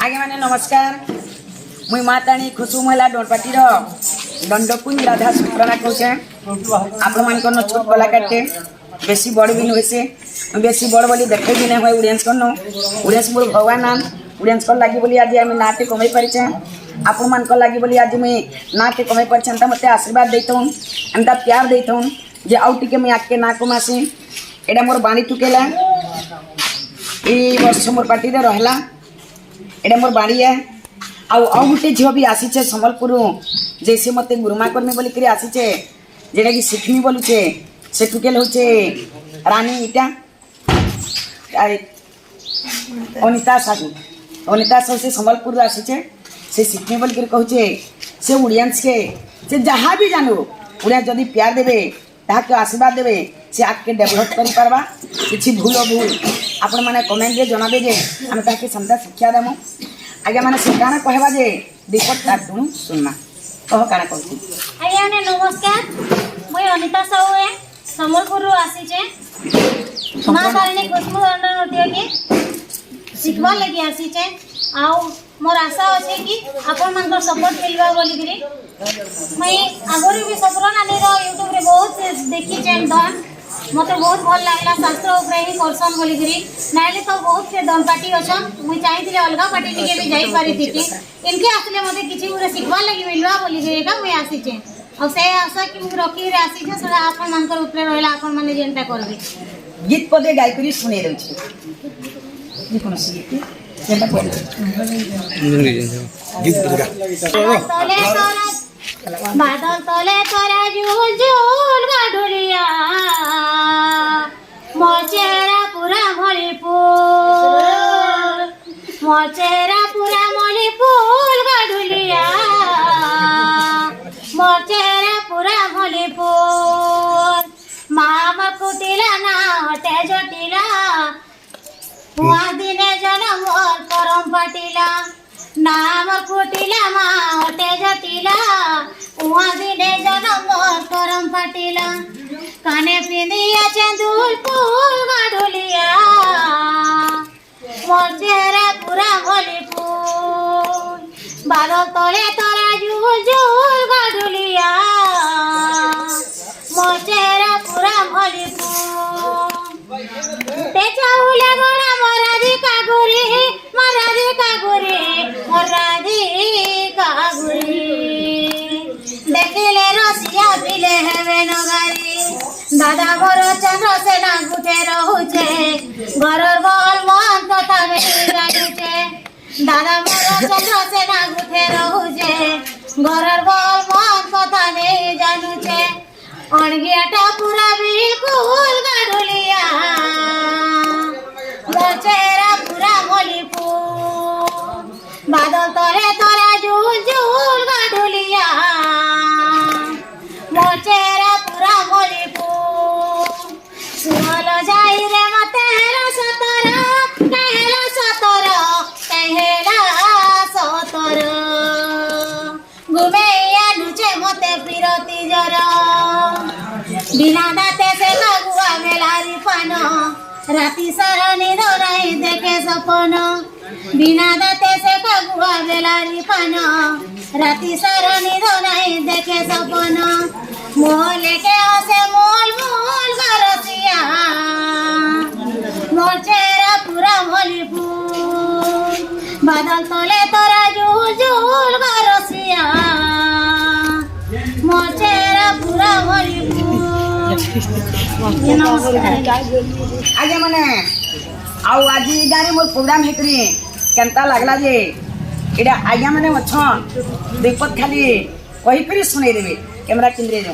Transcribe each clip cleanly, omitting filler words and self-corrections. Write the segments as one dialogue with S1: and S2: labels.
S1: आगे मैंने नमस्कार मुई माताणी खुशबू महिला डोरपाटी दंडकुंज राधा सुप्रना कहे आपण मान छोट कलाकार बेसी बड़ भी नुहे से बेसी बड़ बोली देखे भी नहीं हुए उड़ियंस करनो उड़ियंस मोर भगवान नाम उड़ियंस कर लगी बोली आज आम नाटे कमाई पारिचे आपण मान लगी बोली आज मुई नाटे कमाई पारिछे मत आशीर्वाद देथून एंता प्यार देथून जे आउ टिके मुई आके ना कमासी एटा मोर बाणी टुकेला ए वर्ष मोर पार्टी रे रहला एटा मोर बाणी है आउ गोटे झील भी आसीचे संबलपुर जैसे मत गुरुमा करमी बोलिक आसीचे जेटा कि शिखमी बोलुचे से टुकेल होचे रानी इटा अनिता साहू से संबलपुर आसीचे से शिखमी बोलिक कहचे से उड़ियंस के से जहाँ भी जानू उड़िया जदि प्यार देवे ताके आशीर्वाद देवे से आगे डेभलप कर पारबा किछि भूल भूल आपण माने कमेंट रे जणाबे जे हम ताके समता शिक्षा देमु आगे माने से काना कहबा जे दीपक ताटुनु सुनना कह काना कहती
S2: आया ने नमस्कार मैं अनिता साहू है संबलपुर आसी छे मां तारिणी खुशबू नृत्य के सिखवा लगी आसी छे आउ मोर आशा अछि कि आपण मन सपोर्ट मिलबा बोली करी मैं आगोरी भी सफर नानी रो YouTube रे बहुत देखी छे दन मते बहुत भल लागला शास्त्र ऊपर ही करसन बोली करी नाले तो बहुत से दन पार्टी अछन मुई चाहिथिले अलगा पार्टी टिके भी जाई पारी थी इनके आसले मते किछि पूरा सिखवा लगी मिलबा बोली करी का मैं आसी छे और से आशा कि मुई रखी रे आसी छे सदा आपण मानकर ऊपर रहला आपण माने जेंटा करबे
S1: गीत पदे गाय करी सुने रहू छी ये कोन सी जेंटा कोन गीत पदे
S2: बादल तले तोरा झूल झूल गाडुलिया मोर चेहरा पूरा मली फूल मोर चेहरा पूरा मली फूल गाडुलिया मोर चेहरा पूरा मली फूल मामा कुटिला ना हटे जटिला हुआ दिने जन्म मोर करम पाटिला नाम फुटिला माँ हटे जटिला उहाँ दिने जन्म मोर करम पाटिला काने पिंदिया चंदुल फूल गाडुलिया मोर चेहरा पूरा भली फूल बादल तले तोरा झूल झूल गाडुलिया मोर चेहरा पूरा भली फूल ते चाउले गोड़ा मोराधिका गुरी देखिले रसिया पिले हेवे नगारी दादा घर चंद्र सेना गुटे रहुचे घरर बल मन कथा जानुचे दादा मोर चंद्र सेना गुटे रहुचे घरर बल मन कथा नहीं जानुचे अणगियाटा पूरा बिल्कुल गाडुलिया मोर चेहरा पूरा मली फूल बादल तले तोरा झूल झूल गाडुलिया मोर चेहरा पूरा मली फूल सुनल जाई रे मते हेला सतर घुमेया नुचे मते फिरती जर बिना दाते से लगुआ मेलारी पान राती सारा निद नहीं देखे सपन बिना दाते से कगुआ बेलारी पान राती सारा निद नहीं देखे सपन मोह लेके आसे मोल मोल गरसिया मोर चेहरा पूरा मली फूल बादल तले तोरा झूल झूल गरसिया मोर चेहरा पूरा मली फूल
S1: आगे माने आउ आज गाड़ी मोर प्रोग्राम हेकरी केनता लागला जे एडा आज्ञा माने अछन विपद खाली कहि करी सुनै देबे कैमरा केंद्रे जो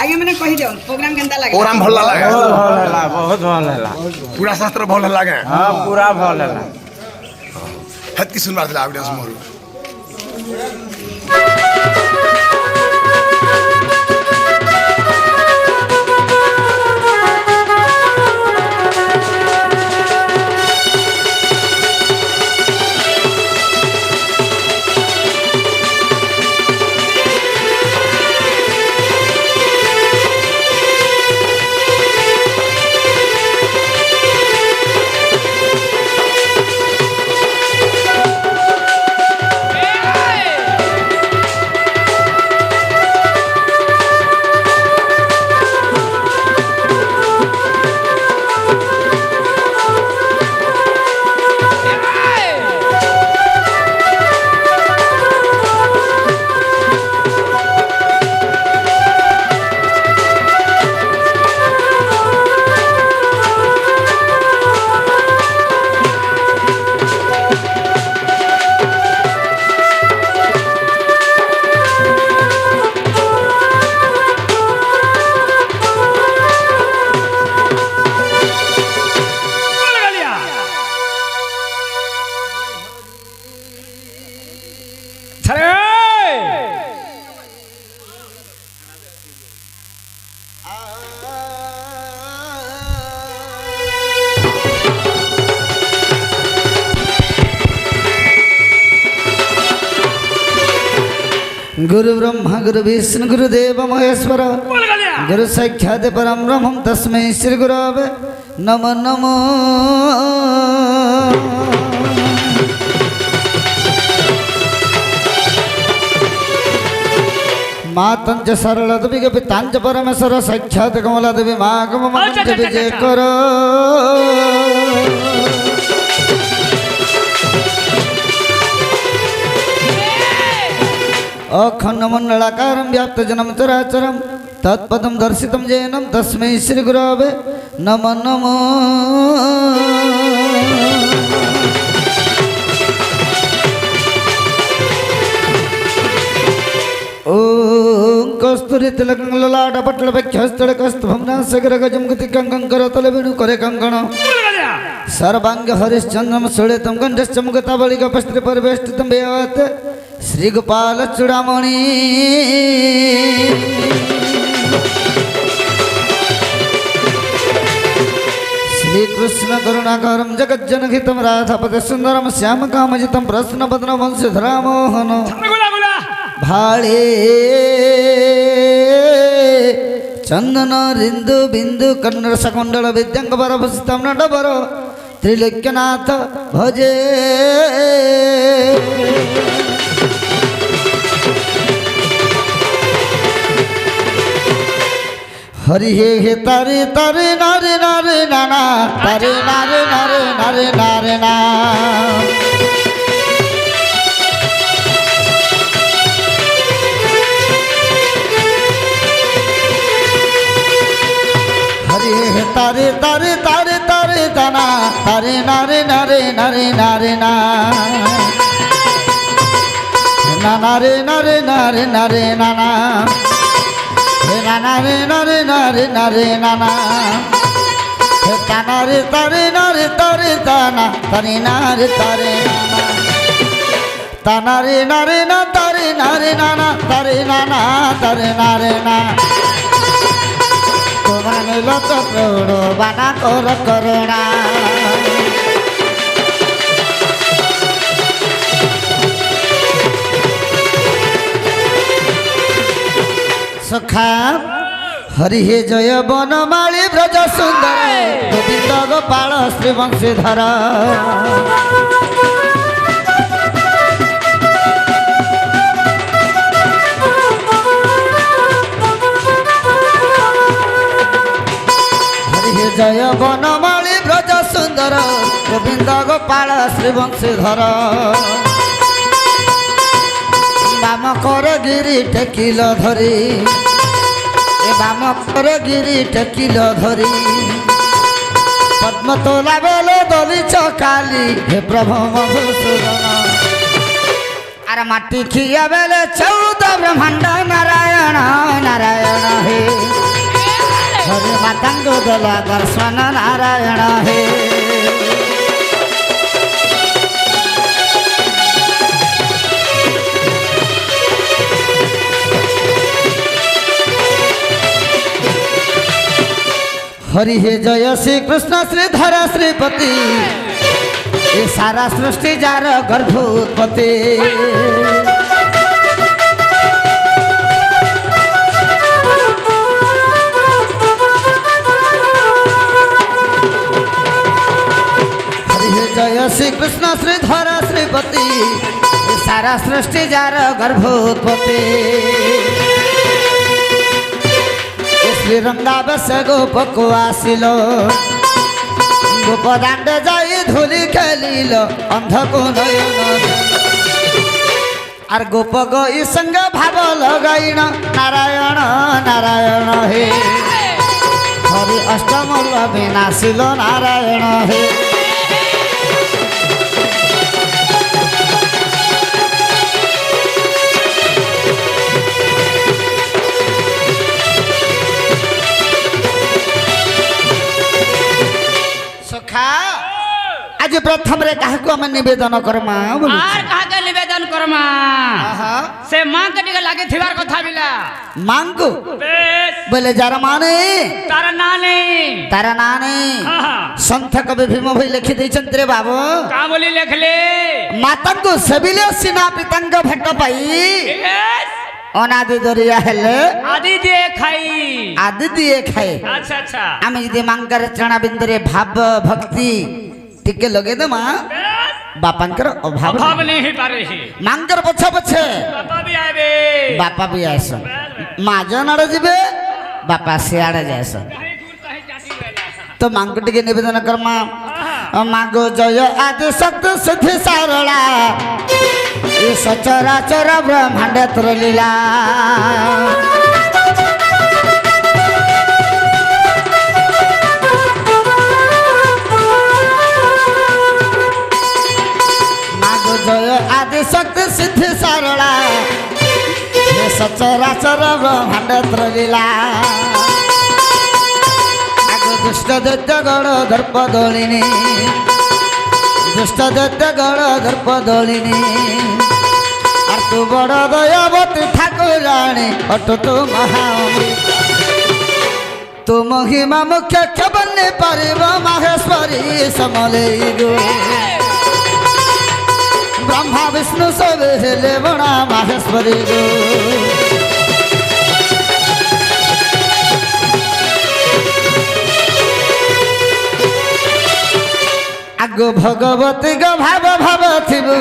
S1: आज्ञा माने कहि देओ प्रोग्राम केनता लागला
S3: प्रोग्राम भल लागे
S4: बहुत भल हला
S3: पूरा शास्त्र भल लागे
S4: हां पूरा भल हला
S3: हत की सुनवा दिला ऑडियंस मोर
S5: गुरु ब्रह्मा गुरु विष्णु गुरुदेव महेश्वर गुरु साक्षात् परम ब्रह्म तस्मै श्री गुरवे नमो नमो। मातंच सरल देवी पितांच परमेश्वर साक्षात् कमला देवी माँ कम विजय करो। अखंड मंडलाकारं व्याप्त जन्म चराचरं तत्पदं दर्शितं जैनं तस्मै श्री गुरवे नमो नमो। ओम कस्तूरी तिलकं ललाट पट्ल वक्षस्थल कस्तुभं नासगर गजं गतिकं करतल वेणु करे कंकण सर्वांग हरिश्चंद्रम सुलितं गंधश्च मुगतावलिक पस्त्र परिवेष्टितं बेवत श्री गोपाल चूड़ामणि। श्री कृष्ण करुणाकरं जगज्जनहितं राधापते सुंदरम श्याम कामजितं प्रसन्न बदन वंशधरा मोहन भाळे चंदन रिंदु बिंदु कन्नड़ सकंडल विद्यांग परभसितं नटवर त्रिलोक्यनाथ भजे। हरि हे तारे तारे नारे नारे नाना तारे नारे नारे नारे नारे ना। हरि हे तारे तारे तारे तारे दाना तारे नारे नारे नारे नारे ना। ना नारे नारे नारे नारे नाना नाना रे नारे नारे नारे नाना हे ताना रे तारे नारे तारे ताना तारे नारे तारे नाना ताना रे नारे ना तारे नारे नाना तारे नाना तारे नारे ना। तुम्हारे लोक प्रोड़ो बाना कर करुणा सखा हरि हे जय बनमाली ब्रज सुंदर गोविंद गोपाल श्री वंशीधर। हरि हे जय बनमाली ब्रज सुंदर गोविंद गोपाल श्री वंशीधर। बाम कर गिरी टेकिल धरी बाम कर गिरी टेकिल धरी पद्म तोला बेले दली चकाली हे प्रभु मधुसूदन अरे माटी खिया बेले 14 ब्रह्मांड नारायण नारायण हे हरे मातंग दला दर्शन नारायण हे। हरि हे जय श्री कृष्ण श्री धरा श्रीपति ये सारा सृष्टि जार गर्भोत्पत्ति। हरि हे जय श्री कृष्ण श्री धरा श्रीपति ये सारा सृष्टि जार गर्भोत्पत्ति। श्रीरंगाबस गोप को आसिल गोप दांड जाई धूली खेलिल अंध को नयन आर गोप गई संग भाव लगाइन नारायण नारायण हे हरि अष्टमल विनाशिल नारायण हे। आज प्रथम रे काहको हम निवेदन करमा
S1: आर काहके निवेदन करमा से मां के टिके लागे थिवार कथा बिला
S5: मांगो
S1: बेस
S5: बोले जार माने तारा नाने संत कवि भीम भाई लिखि दैछन रे बाबू
S1: का बोली लिखले
S5: मातंग सेबिले सिना पितंग भेट पाई অনাদি দরিয়া হেলে
S6: আদি দিয়ে খাই
S5: আদি দিয়ে খাଏ
S6: আচ্ছা আচ্ছা
S5: আমি যদি মাঙ্গার ଚଣା ବିନ୍ଦୁରେ ଭାବ ଭକ୍ତି ଟିକେ ଲଗେଇଦେମା ବାପାଙ୍କର ଅଭାବ
S6: ଅଭାବ ନେଇ ପାରେ
S5: ମାଙ୍କର ପଛ ପଛେ
S6: ବାପା ବି ଆଇବେ
S5: ବାପା ବି ଆସନ୍ ମା ଜଣଆଡ଼େ ଯିବେ ବାପା ସିଆଡ଼େ ଯାଏସନ୍ ତ ମାଙ୍କୁ ଟିକେ ନିବେଦନ କର୍ମା ମାଗୋ ଜୟ ଆଦି ଶକ୍ତି ସିଦ୍ଧି ସାରଳା ଏ ସଚରାଚର ବ୍ରହ୍ମାଣ୍ଡ ତୋର ଲୀଳା ମାଗୋ ଜୟ ଆଦି ଶକ୍ତି ସିଦ୍ଧି ସାରଳା ଏ ସଚରାଚର ବ୍ରହ୍ମାଣ୍ଡ ତୋର ଲୀଳା दुष्ट दैत्य गण दर्प दलिनी दुष्ट दैत्य गण दर्प दलिनी और तू बड़ दयावती ठाकुराणी अटो तू महाअमृत तू महिमा मुख्य बनी पारिब माहेश्वरी समलेई गो ब्रह्मा विष्णु सब हेले बणा माहेश्वरी गो आगो भगवती गो भाव भाव थिबु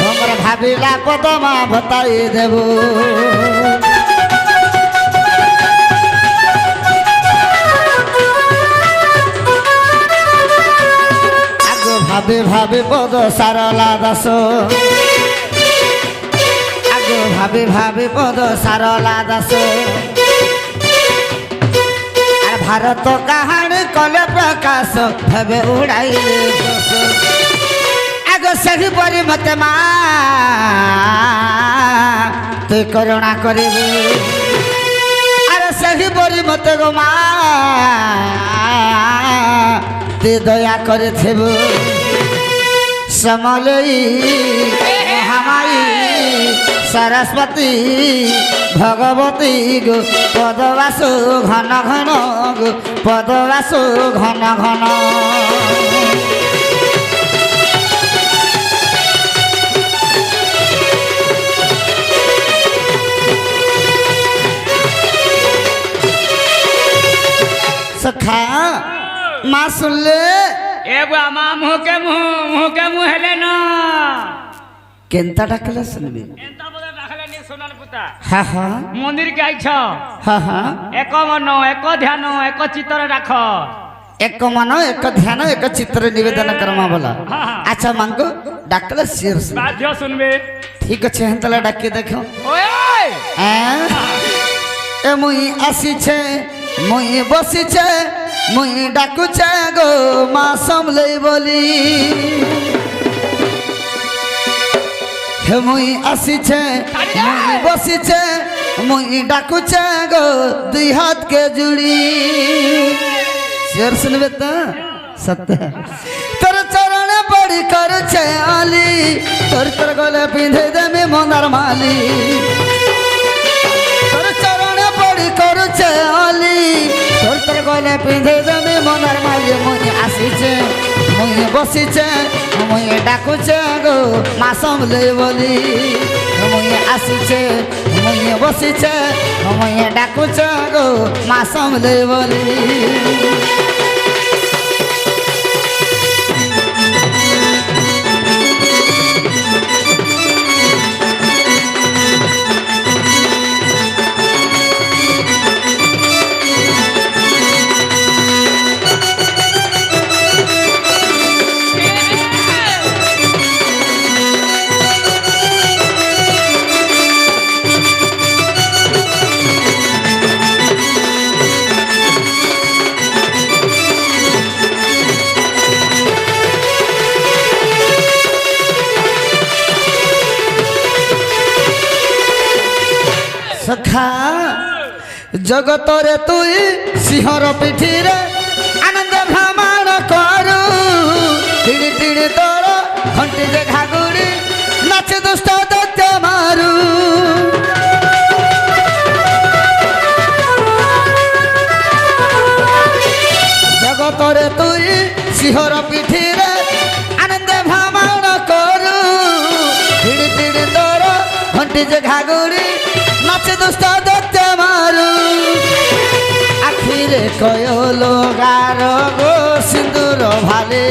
S5: हमर भाविला पदमा बताई देबु आगो भावे भावे पद सारला दास आगो भावे भावे पद सारला दास भारत कहानी कले प्रकाश भवे उड़ाइले आग सही परी मते मा तु करुणा करिबे अरे सही परी मते गो मा तु दया करिथेबु समलेई महामाई सरस्वती भगवती गो पदवासु घन घन गो पदवासु घन घन सखा माँ सुन ले
S6: एगो आमा मुँह के मुँह हेले न
S5: केंता डाकले सुनबी
S6: एंता बोले राखले नि सोनार पुता
S5: हाँ हाँ
S6: मंदिर के आइछ
S5: हाँ हाँ
S6: एक मन एक ध्यान एक चित्त राख
S5: एक मन एक ध्यान एक चित्र निवेदन करमा बोला अच्छा मांगो डाकले शेर सुन
S6: बाध्य सुनबे
S5: ठीक अच्छे हंतला डाके देखो
S6: ओए
S5: ए मुई आसी छे मुई बसी छे मुई डाकू छे गो माँ समले बोली हे मुई आसी छे मुई बसी छे मुई डाकू छे गो दुई हाथ के जुड़ी शेर सुनबे तो सत्य तोर चरण पड़ी कर छे आली तोर तोर गले पिंधे दे में मोनार माली तोर चरण पड़ी कर छे आली तोर तोर गले पिंधे दे में मोनार माली मुई आसी छे मुई बसी छे मुई डाकू छे गो माँ समले बोली मुई आसी छे मुई बसी छे मुई डाकू छे गो माँ समले बोली सखा जगतरे तुई सिंहर पिठी रे आनंद भ्रमण करू टिड़ी टिड़ी तोर घंटी जे घागुड़ी नाच दुष्ट दैत्य मारू जगतरे तुई सिंहर पिठी रे आनंद भ्रमण करू टिड़ी टिड़ी तोर घंटी जे घागुड़ी দুষ্ট দেখতে মারু আখিরে কয়লো গার গো সিন্দুর ভালে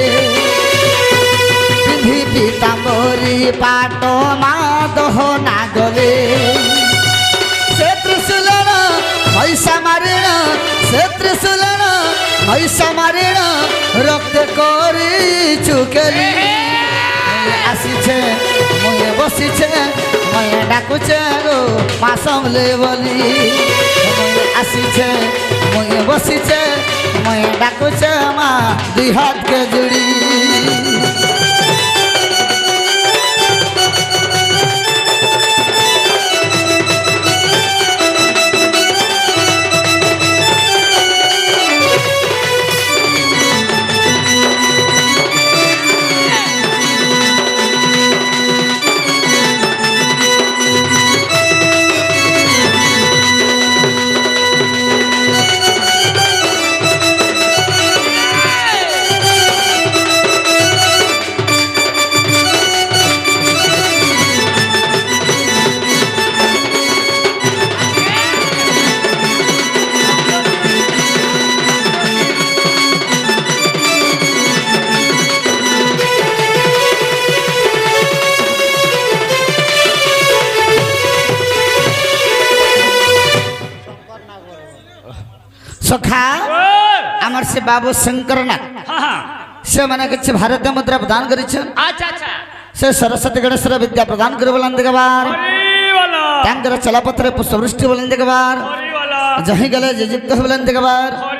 S5: পিন্ধি পিতাম্বরী পাট মা দহনা গলে সে ত্রিশূলন মহিষা মারিণ সে ত্রিশূলন মহিষা মারিণ রক্ত করি চুকেলি আসিছে মুয়ে বসিছে মুয়ে ডাকুছে গো মা সমলে বলি মুয়ে আসিছে মুয়ে বসিছে মুয়ে ডাকুছে মা দুই হাতকে জুড়ি सखा आमर से बाबू शंकरनाथ से मैंने किसी भारतीय मुद्रा प्रदान करी
S6: अच्छा अच्छा
S5: से सरस्वती गणेश विद्या प्रदान कर बोलार चलापत्र पुष्पवृष्टि बोलें जही गले जिप्त बोलें